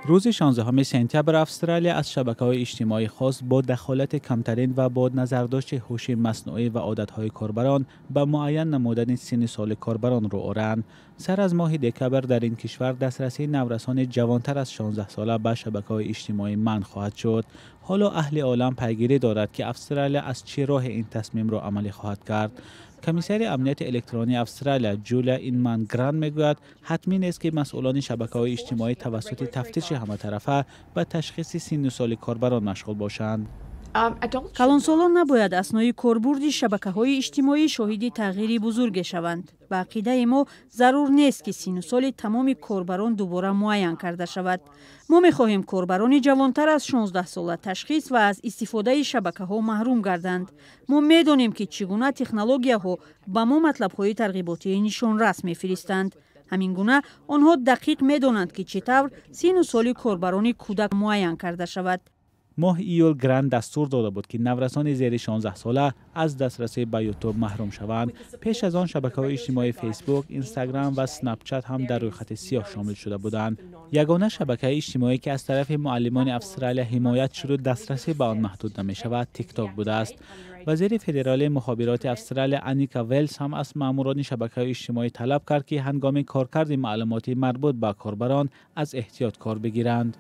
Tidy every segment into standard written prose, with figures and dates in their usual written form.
روز 16 سپتامبر استرالیا از شبکه‌های اجتماعی خاص با دخالت کمترین و با نظرداشت هوش مصنوعی و عادت‌های کاربران به معین نمودن سن سال کاربران رو آورند. سر از ماه دکمبر در این کشور دسترسی نورسان جوانتر از 16 ساله به شبکه‌های اجتماعی منع خواهد شد. حالا اهل عالم پیگیری دارد که استرالیا از چه راه این تصمیم را عملی خواهد کرد. کمیسر امنیت الکترونی استرالیا جولیا اینمن گران میگوید حتمی است که مسئولان شبکه‌های اجتماعی توسط تفتیش همه طرفه به تشخیص سن و سال کاربران مشغول باشند. کلانسالان نباید اسنای کاربرد شبکه‌های اجتماعی شاهد تغییری بزرگ شوند. به عقیده ما ضرور نیست که سن و سال تمام کاربران دوباره معین کرده شود. ما می‌خواهیم کاربران جوانتر از 16 ساله تشخیص و از استفاده شبکه‌ها محروم گردند. ما می‌دانیم که چگونه تکنولوژیا‌ها به ما مطلب‌های ترغیباتی نشان رس می‌فرستند. همین گونه آنها دقیق می‌دانند که چطور سن و سال کاربران کودک معین کرده شود. ماه ایول گرند دستور داده بود که نورسان زیر 16 ساله از دسترسی به یوتیوب محروم شوند. پیش از آن شبکه‌های اجتماعی فیسبوک، اینستاگرام و اسنپ چت هم در روی خط سیاه شامل شده بودند. یگانه شبکه اجتماعی که از طرف معلمان استرالیا حمایت شده دسترسی به آن محدود نمی شود تیک تاک بوده است. وزیر فدرال مخابرات استرالیا انیکا ویلز هم از ماموران شبکه‌های اجتماعی طلب کرد که هنگام کارکرد معلوماتی مربوط به کاربران از احتیاط کار بگیرند.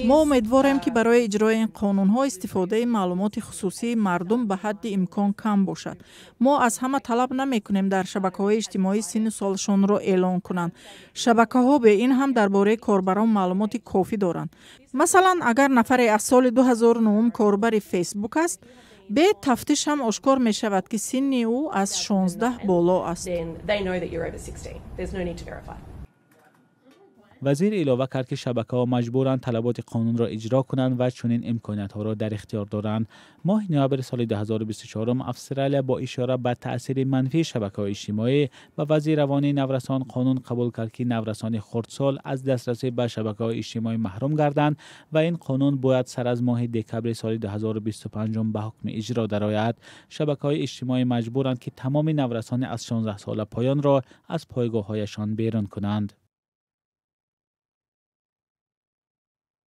ما امیدواریم که برای اجرای این قانون‌ها استفاده معلومات خصوصی مردم به حد امکان کم باشد. ما از همه طلب نمی‌کنیم در شبکه‌های اجتماعی سن و سالشان را اعلام کنند. شبکه‌ها به این هم درباره کاربران معلومات کافی دارند. مثلا اگر نفری از سال 2009 کاربر فیسبوک است، به تفتیش هم آشکار می شود که سن او از 16 بالا است. وزیر علاوه کرد که شبکه‌ها مجبورند طلبات قانون را اجرا کنند و چنین امکانات‌ها را در اختیار دارند. ماه نوامبر سال 2024 استرالیا با اشاره به تأثیر منفی شبکه‌های اجتماعی و وزیر روانی نورسان قانون قبول کرد که نورسان خردسال از دسترسی به شبکه‌های اجتماعی محروم گردند و این قانون باید سر از ماه دکمبر سال 2025 به حکم اجرا درآید. شبکه‌های اجتماعی مجبورند که تمام نورسان از 16 سال پایان را از پایگاه‌هایشان بیرون کنند.